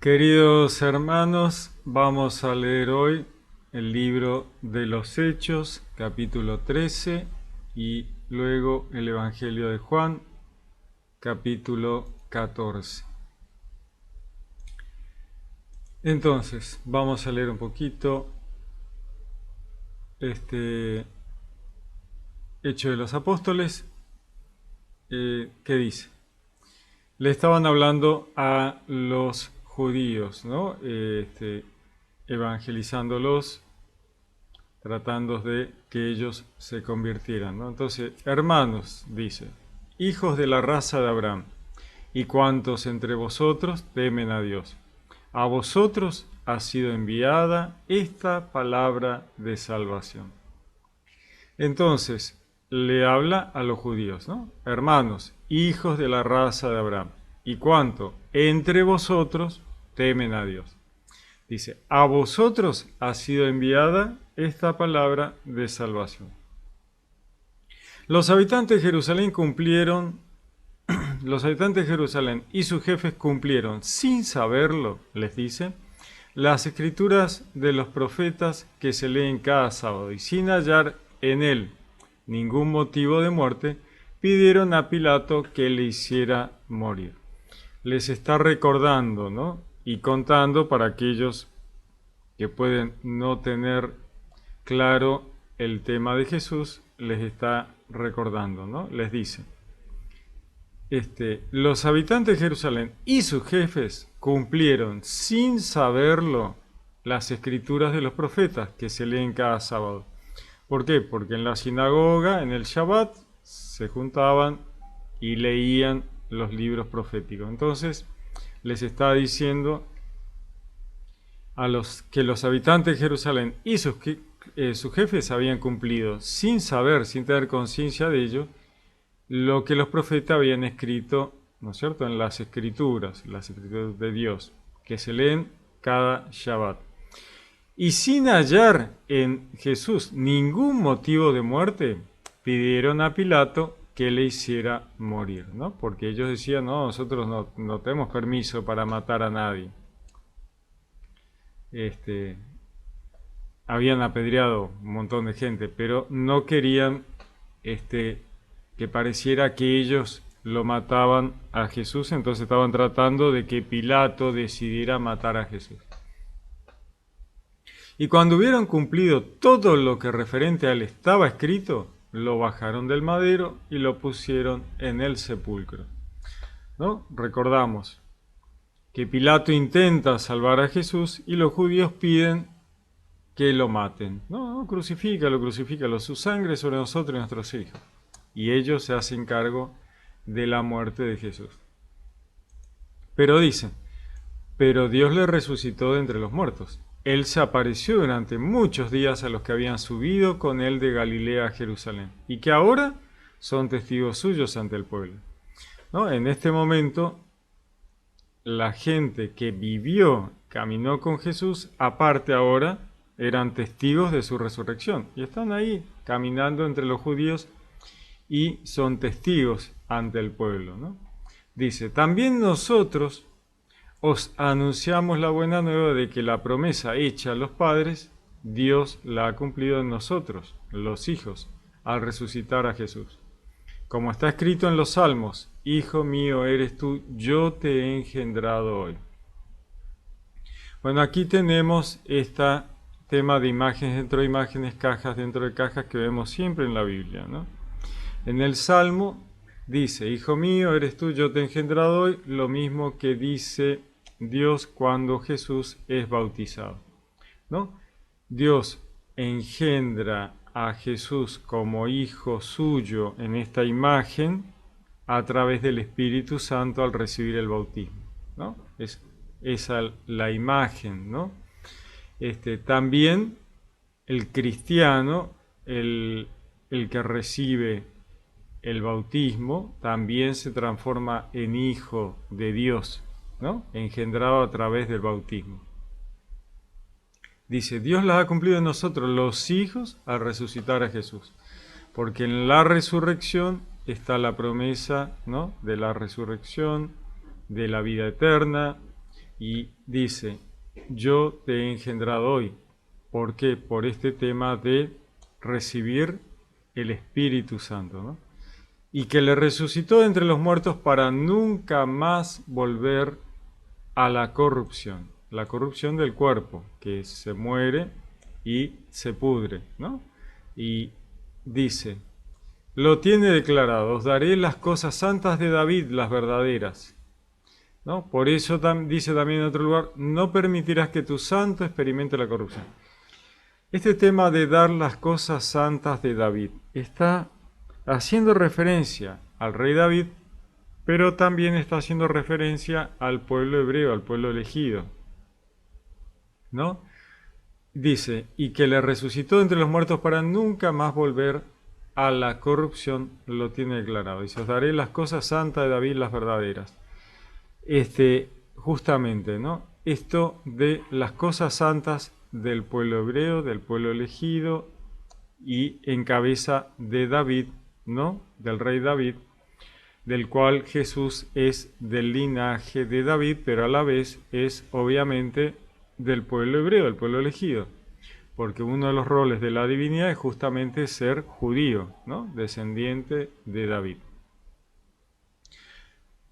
Queridos hermanos, vamos a leer hoy el libro de los Hechos, capítulo 13, y luego el Evangelio de Juan, capítulo 14. Entonces, vamos a leer un poquito este Hecho de los Apóstoles, que dice: le estaban hablando a los judíos, ¿no? Evangelizándolos, tratando de que ellos se convirtieran, ¿no? Entonces, hermanos, dice, hijos de la raza de Abraham, y cuantos entre vosotros temen a Dios, a vosotros ha sido enviada esta palabra de salvación. Entonces, le habla a los judíos, ¿no? Hermanos, hijos de la raza de Abraham, y cuanto entre vosotros temen a Dios. Dice, a vosotros ha sido enviada esta palabra de salvación. Los habitantes de Jerusalén y sus jefes cumplieron, sin saberlo, les dice, las escrituras de los profetas que se leen cada sábado, y sin hallar en él ningún motivo de muerte, pidieron a Pilato que le hiciera morir. Les está recordando, ¿no? Y contando para aquellos que pueden no tener claro el tema de Jesús, les está recordando, ¿no? Les dice, los habitantes de Jerusalén y sus jefes cumplieron sin saberlo las escrituras de los profetas que se leen cada sábado. ¿Por qué? Porque en la sinagoga, en el Shabbat, se juntaban y leían los libros proféticos. Entonces, les está diciendo a los que los habitantes de Jerusalén y sus jefes habían cumplido, sin saber, sin tener conciencia de ello, lo que los profetas habían escrito, ¿no es cierto?, en las escrituras de Dios, que se leen cada Shabbat. Y sin hallar en Jesús ningún motivo de muerte, pidieron a Pilato que le hiciera morir, ¿no? Porque ellos decían, no, nosotros no tenemos permiso para matar a nadie. Habían apedreado un montón de gente, pero no querían que pareciera que ellos lo mataban a Jesús, entonces estaban tratando de que Pilato decidiera matar a Jesús. Y cuando hubieron cumplido todo lo que referente a él estaba escrito, lo bajaron del madero y lo pusieron en el sepulcro, ¿no? Recordamos que Pilato intenta salvar a Jesús y los judíos piden que lo maten. No, crucifícalo, su sangre sobre nosotros y nuestros hijos. Y ellos se hacen cargo de la muerte de Jesús. Pero dicen, pero Dios le resucitó de entre los muertos. Él se apareció durante muchos días a los que habían subido con él de Galilea a Jerusalén y que ahora son testigos suyos ante el pueblo, ¿no? En este momento, la gente que caminó con Jesús, aparte ahora, eran testigos de su resurrección y están ahí caminando entre los judíos y son testigos ante el pueblo, ¿no? Dice, también nosotros os anunciamos la buena nueva de que la promesa hecha a los padres, Dios la ha cumplido en nosotros, los hijos, al resucitar a Jesús. Como está escrito en los Salmos, Hijo mío eres tú, yo te he engendrado hoy. Bueno, aquí tenemos este tema de imágenes dentro de imágenes, cajas dentro de cajas que vemos siempre en la Biblia, ¿no? En el Salmo dice, Hijo mío eres tú, yo te he engendrado hoy, lo mismo que dice Dios cuando Jesús es bautizado, ¿no? Dios engendra a Jesús como hijo suyo en esta imagen a través del Espíritu Santo al recibir el bautismo, ¿no? Es esa la imagen, ¿no? También el cristiano, el que recibe el bautismo, también se transforma en hijo de Dios, ¿no? Engendrado a través del bautismo. Dice, Dios las ha cumplido en nosotros, los hijos, al resucitar a Jesús. Porque en la resurrección está la promesa, ¿no?, de la resurrección, de la vida eterna, y dice, yo te he engendrado hoy. ¿Por qué? Por este tema de recibir el Espíritu Santo, ¿no? Y que le resucitó de entre los muertos para nunca más volver a la corrupción del cuerpo, que se muere y se pudre, ¿no? Y dice, lo tiene declarado, os daré las cosas santas de David, las verdaderas, ¿no? Por eso dice también en otro lugar, no permitirás que tu santo experimente la corrupción. Este tema de dar las cosas santas de David está haciendo referencia al rey David, pero también está haciendo referencia al pueblo hebreo, al pueblo elegido, ¿no? Dice, y que le resucitó entre los muertos para nunca más volver a la corrupción, lo tiene declarado. Dice, os daré las cosas santas de David, las verdaderas. Justamente, ¿no? Esto de las cosas santas del pueblo hebreo, del pueblo elegido, y en cabeza de David, ¿no? Del rey David, del cual Jesús es del linaje de David, pero a la vez es obviamente del pueblo hebreo, del pueblo elegido, porque uno de los roles de la divinidad es justamente ser judío, ¿no? Descendiente de David.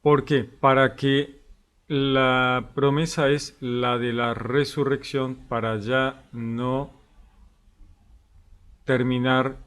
¿Por qué? Para que la promesa es la de la resurrección, para ya no terminar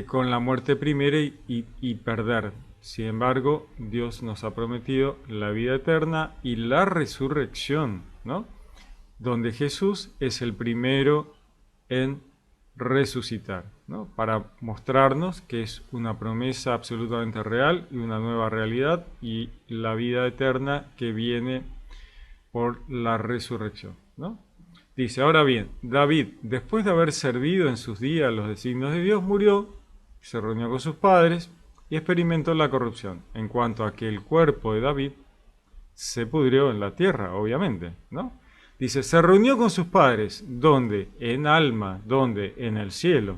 con la muerte primera y perder. Sin embargo, Dios nos ha prometido la vida eterna y la resurrección, ¿no? Donde Jesús es el primero en resucitar, ¿no? Para mostrarnos que es una promesa absolutamente real y una nueva realidad y la vida eterna que viene por la resurrección, ¿no? Dice, ahora bien, David, después de haber servido en sus días los designios de Dios, murió, se reunió con sus padres y experimentó la corrupción, en cuanto a que el cuerpo de David se pudrió en la tierra, obviamente, ¿no? Dice, se reunió con sus padres, ¿dónde? En alma, ¿dónde? En el cielo,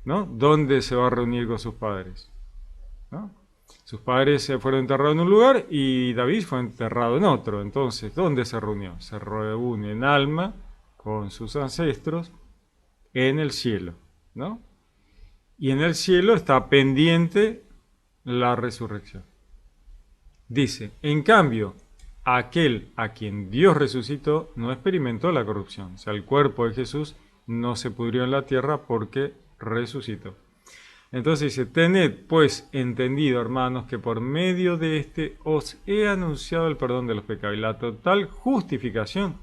¿no? ¿Dónde se va a reunir con sus padres? ¿No? Sus padres se fueron enterrados en un lugar y David fue enterrado en otro. Entonces, ¿dónde se reunió? Se reúne en alma con sus ancestros en el cielo, ¿no? Y en el cielo está pendiente la resurrección. Dice, en cambio, aquel a quien Dios resucitó no experimentó la corrupción. O sea, el cuerpo de Jesús no se pudrió en la tierra porque resucitó. Entonces dice, tened pues entendido, hermanos, que por medio de este os he anunciado el perdón de los pecados y la total justificación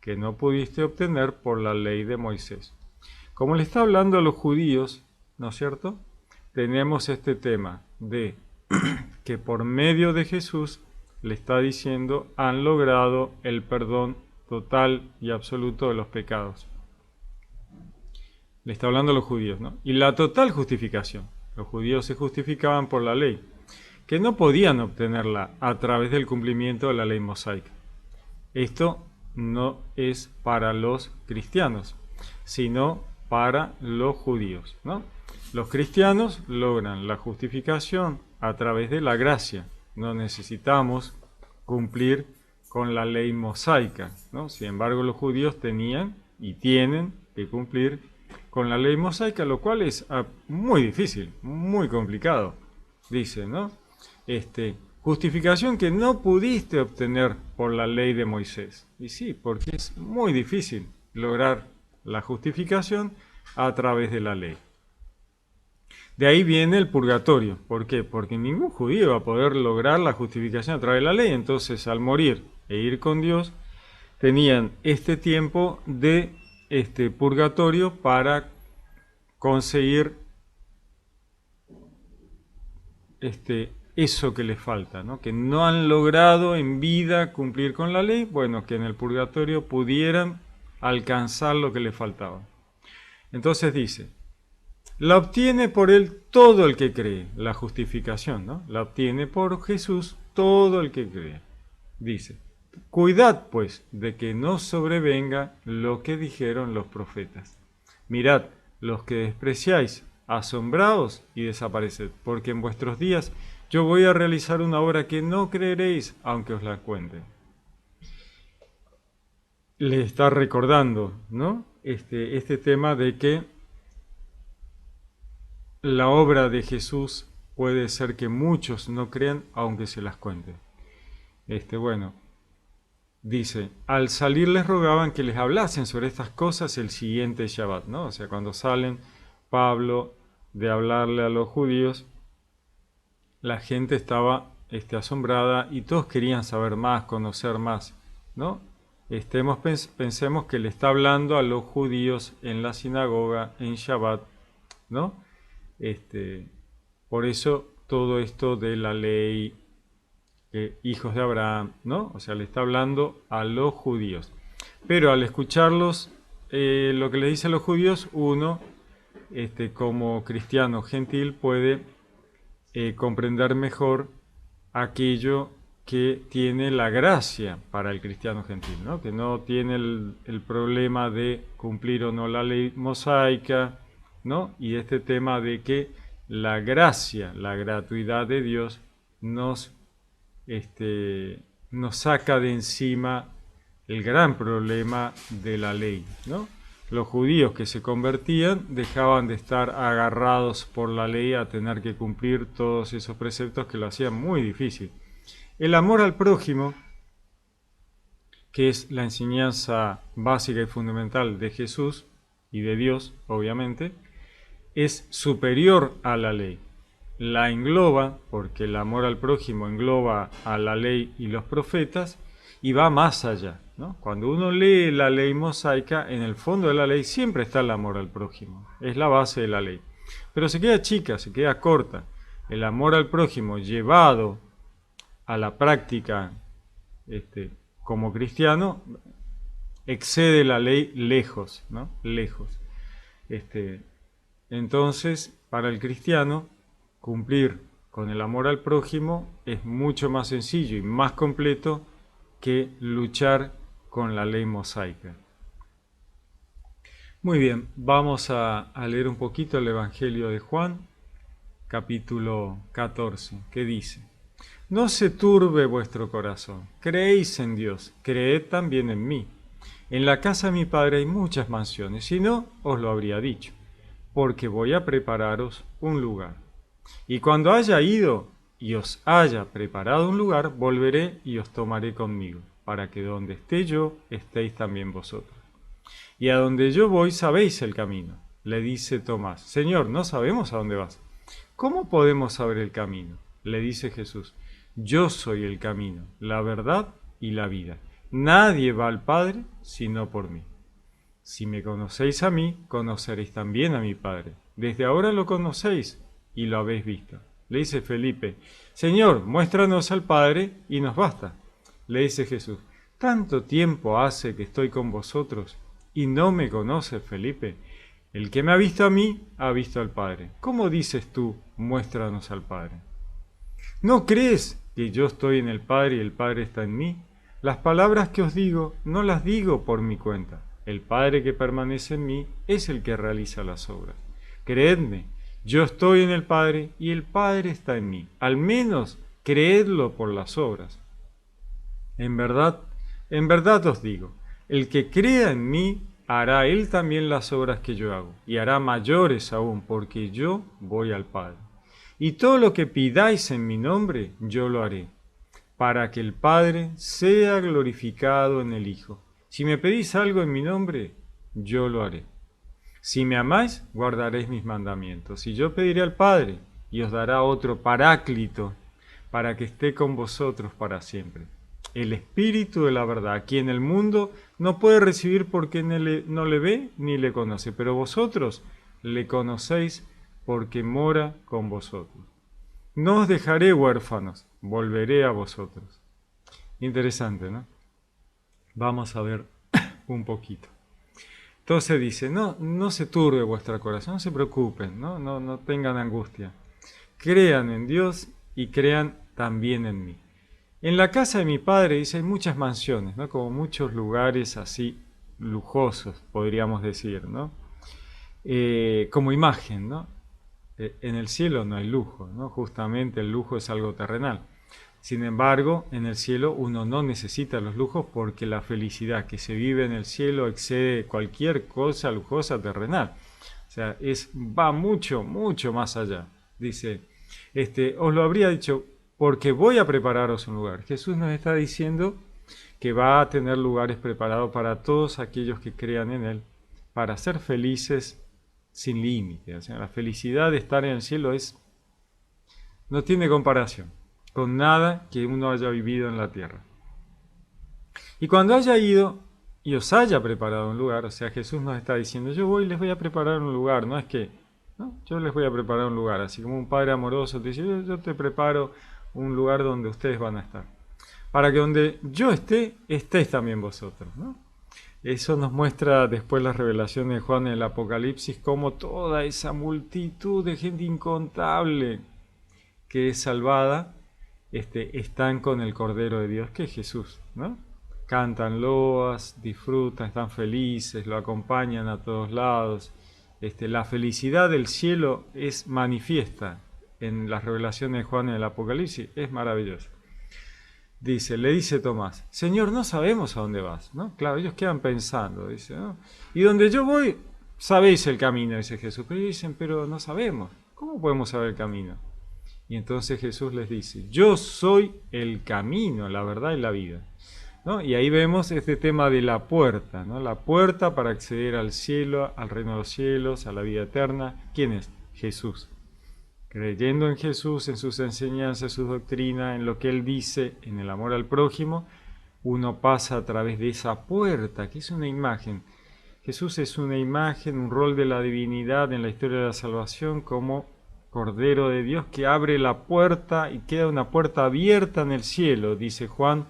que no pudiste obtener por la ley de Moisés. Como le está hablando a los judíos, ¿no es cierto? Tenemos este tema de que por medio de Jesús le está diciendo han logrado el perdón total y absoluto de los pecados. Le está hablando a los judíos, ¿no? Y la total justificación. Los judíos se justificaban por la ley, que no podían obtenerla a través del cumplimiento de la ley mosaica. Esto no es para los cristianos, sino para los judíos, ¿no? Los cristianos logran la justificación a través de la gracia. No necesitamos cumplir con la ley mosaica, ¿no? Sin embargo, los judíos tenían y tienen que cumplir con la ley mosaica, lo cual es muy difícil, muy complicado. Dice, ¿no? Justificación que no pudiste obtener por la ley de Moisés. Y sí, porque es muy difícil lograr la justificación a través de la ley. De ahí viene el purgatorio. ¿Por qué? Porque ningún judío va a poder lograr la justificación a través de la ley. Entonces, al morir e ir con Dios, tenían este tiempo de purgatorio para conseguir eso que les falta, ¿no? Que no han logrado en vida cumplir con la ley, bueno, que en el purgatorio pudieran alcanzar lo que les faltaba. Entonces dice, la obtiene por él todo el que cree, la justificación, ¿no? La obtiene por Jesús todo el que cree. Dice, cuidad pues de que no sobrevenga lo que dijeron los profetas. Mirad, los que despreciáis, asombraos y desapareced, porque en vuestros días yo voy a realizar una obra que no creeréis, aunque os la cuente. le está recordando, ¿no? Este tema de que la obra de Jesús puede ser que muchos no crean aunque se las cuente. Bueno, dice, al salir les rogaban que les hablasen sobre estas cosas el siguiente Shabbat, ¿no? O sea, cuando salen Pablo de hablarle a los judíos, la gente estaba asombrada y todos querían saber más, conocer más, ¿no? Pensemos que le está hablando a los judíos en la sinagoga, en Shabbat, ¿no? Por eso todo esto de la ley, hijos de Abraham, ¿no? O sea, le está hablando a los judíos. Pero al escucharlos, lo que le dice a los judíos, uno, como cristiano gentil, puede comprender mejor aquello que tiene la gracia para el cristiano gentil, ¿no? Que no tiene el problema de cumplir o no la ley mosaica, ¿no? Y este tema de que la gracia, la gratuidad de Dios nos saca de encima el gran problema de la ley, ¿no? Los judíos que se convertían dejaban de estar agarrados por la ley a tener que cumplir todos esos preceptos que lo hacían muy difícil. El amor al prójimo, que es la enseñanza básica y fundamental de Jesús y de Dios, obviamente, es superior a la ley. La engloba, porque el amor al prójimo engloba a la ley y los profetas, y va más allá, ¿no? Cuando uno lee la ley mosaica, en el fondo de la ley siempre está el amor al prójimo, es la base de la ley. Pero se queda chica, se queda corta. El amor al prójimo llevado a la práctica como cristiano excede la ley lejos, ¿no? Lejos. Entonces, para el cristiano, cumplir con el amor al prójimo es mucho más sencillo y más completo que luchar con la ley mosaica. Muy bien, vamos a leer un poquito el Evangelio de Juan, capítulo 14, que dice: No se turbe vuestro corazón, creéis en Dios, creed también en mí. En la casa de mi Padre hay muchas mansiones, si no, os lo habría dicho, porque voy a prepararos un lugar. Y cuando haya ido y os haya preparado un lugar, volveré y os tomaré conmigo, para que donde esté yo, estéis también vosotros. Y a donde yo voy sabéis el camino. Le dice Tomás: Señor, no sabemos a dónde vas. ¿Cómo podemos saber el camino? Le dice Jesús: Yo soy el camino, la verdad y la vida. Nadie va al Padre sino por mí. Si me conocéis a mí, conoceréis también a mi Padre. Desde ahora lo conocéis y lo habéis visto. Le dice Felipe: Señor, muéstranos al Padre y nos basta. Le dice Jesús: Tanto tiempo hace que estoy con vosotros y no me conoces, Felipe. El que me ha visto a mí, ha visto al Padre. ¿Cómo dices tú, muéstranos al Padre? ¿No crees que yo estoy en el Padre y el Padre está en mí? Las palabras que os digo, no las digo por mi cuenta. El Padre que permanece en mí es el que realiza las obras. Creedme, yo estoy en el Padre y el Padre está en mí. Al menos creedlo por las obras. En verdad os digo, el que crea en mí, hará él también las obras que yo hago, y hará mayores aún, porque yo voy al Padre. Y todo lo que pidáis en mi nombre, yo lo haré, para que el Padre sea glorificado en el Hijo. Si me pedís algo en mi nombre, yo lo haré. Si me amáis, guardaréis mis mandamientos. Y yo pediré al Padre, y os dará otro Paráclito, para que esté con vosotros para siempre. El Espíritu de la verdad, a quien el mundo no puede recibir porque no le ve ni le conoce, pero vosotros le conocéis porque mora con vosotros. No os dejaré huérfanos, volveré a vosotros. Interesante, ¿no? Vamos a ver un poquito. Entonces dice: no se turbe vuestro corazón, no se preocupen, no tengan angustia. Crean en Dios y crean también en mí. En la casa de mi Padre, dice, hay muchas mansiones, ¿no? Como muchos lugares así lujosos, podríamos decir, ¿no? Como imagen, ¿no? En el cielo no hay lujo, ¿no? Justamente el lujo es algo terrenal. Sin embargo, en el cielo uno no necesita los lujos porque la felicidad que se vive en el cielo excede cualquier cosa lujosa terrenal. O sea, va mucho, mucho más allá. Dice, os lo habría dicho porque voy a prepararos un lugar. Jesús nos está diciendo que va a tener lugares preparados para todos aquellos que crean en Él, para ser felices sin límite. O sea, la felicidad de estar en el cielo no tiene comparación con nada que uno haya vivido en la tierra. Y cuando haya ido y os haya preparado un lugar, o sea, Jesús nos está diciendo, yo voy y les voy a preparar un lugar, no es que, ¿no? Yo les voy a preparar un lugar, así como un padre amoroso te dice, yo te preparo un lugar donde ustedes van a estar, para que donde yo esté, estéis también vosotros, ¿no? Eso nos muestra después las revelaciones de Juan en el Apocalipsis, como toda esa multitud de gente incontable que es salvada, están con el Cordero de Dios, que es Jesús, ¿no? Cantan loas, disfrutan, están felices, lo acompañan a todos lados. La felicidad del cielo es manifiesta en las revelaciones de Juan en el Apocalipsis, es maravillosa. Le dice Tomás, Señor, no sabemos a dónde vas, ¿no? Claro, ellos quedan pensando, dice, ¿no? Y donde yo voy, sabéis el camino, dice Jesús. Pero ellos dicen, pero no sabemos. ¿Cómo podemos saber el camino? Y entonces Jesús les dice, yo soy el camino, la verdad y la vida, ¿no? Y ahí vemos este tema de la puerta, ¿no? La puerta para acceder al cielo, al reino de los cielos, a la vida eterna. ¿Quién es? Jesús. Creyendo en Jesús, en sus enseñanzas, en sus doctrinas, en lo que Él dice, en el amor al prójimo, uno pasa a través de esa puerta, que es una imagen. Jesús es una imagen, un rol de la divinidad en la historia de la salvación como Cordero de Dios que abre la puerta y queda una puerta abierta en el cielo, dice Juan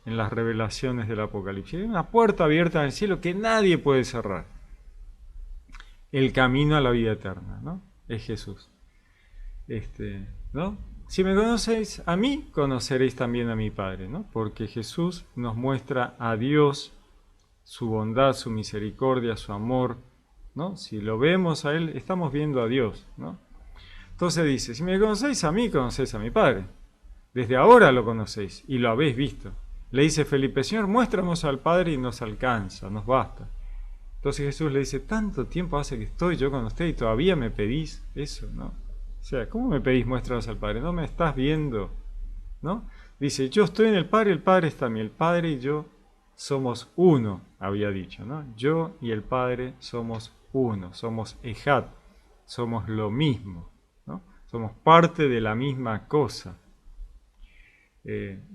en las revelaciones del Apocalipsis. Hay una puerta abierta en el cielo que nadie puede cerrar. El camino a la vida eterna, ¿no? Es Jesús. ¿No? Si me conocéis a mí, conoceréis también a mi Padre, ¿no? Porque Jesús nos muestra a Dios, su bondad, su misericordia, su amor, ¿no? Si lo vemos a Él, estamos viendo a Dios, ¿no? Entonces dice, si me conocéis a mí, conocéis a mi Padre. Desde ahora lo conocéis y lo habéis visto. Le dice Felipe, Señor, muéstranos al Padre y nos alcanza, nos basta. Entonces Jesús le dice, tanto tiempo hace que estoy yo con usted y todavía me pedís eso, ¿no? O sea, ¿cómo me pedís muéstranos al Padre? No me estás viendo, ¿no? Dice, yo estoy en el Padre está en mí. El Padre y yo somos uno, había dicho, ¿no? Yo y el Padre somos uno, somos ejad, somos lo mismo, ¿no? Somos parte de la misma cosa,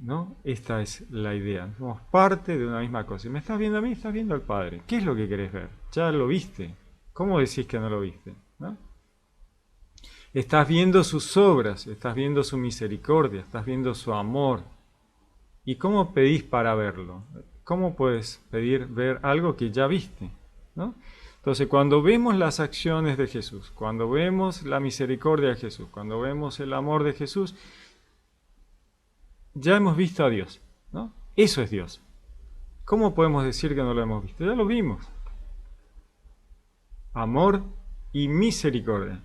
¿no? Esta es la idea, somos parte de una misma cosa. Y me estás viendo a mí, estás viendo al Padre. ¿Qué es lo que querés ver? Ya lo viste. ¿Cómo decís que no lo viste? ¿No? Estás viendo sus obras, estás viendo su misericordia, estás viendo su amor. ¿Y cómo pedís para verlo? ¿Cómo puedes pedir ver algo que ya viste? ¿No? Entonces, cuando vemos las acciones de Jesús, cuando vemos la misericordia de Jesús, cuando vemos el amor de Jesús, ya hemos visto a Dios, ¿no? Eso es Dios. ¿Cómo podemos decir que no lo hemos visto? Ya lo vimos. Amor y misericordia.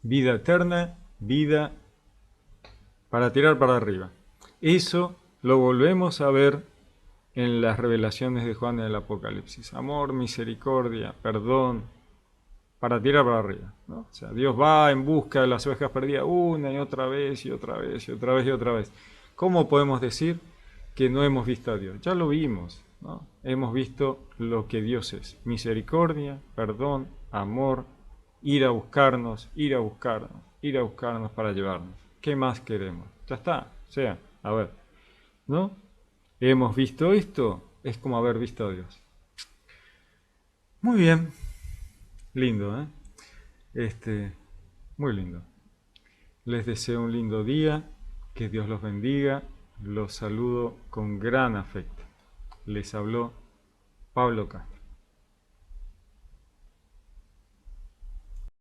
Vida eterna, vida para tirar para arriba. Eso lo volvemos a ver en las revelaciones de Juan en el Apocalipsis. Amor, misericordia, perdón, para tirar para arriba, ¿no? O sea, Dios va en busca de las ovejas perdidas una y otra vez y otra vez y otra vez y otra vez. ¿Cómo podemos decir que no hemos visto a Dios? Ya lo vimos, ¿no? Hemos visto lo que Dios es. Misericordia, perdón, amor, ir a buscarnos, ir a buscarnos, ir a buscarnos para llevarnos. ¿Qué más queremos? Ya está. O sea, a ver, ¿no? Hemos visto esto, es como haber visto a Dios. Muy bien. Lindo, ¿eh? Muy lindo. Les deseo un lindo día, que Dios los bendiga. Los saludo con gran afecto. Les habló Pablo Castro.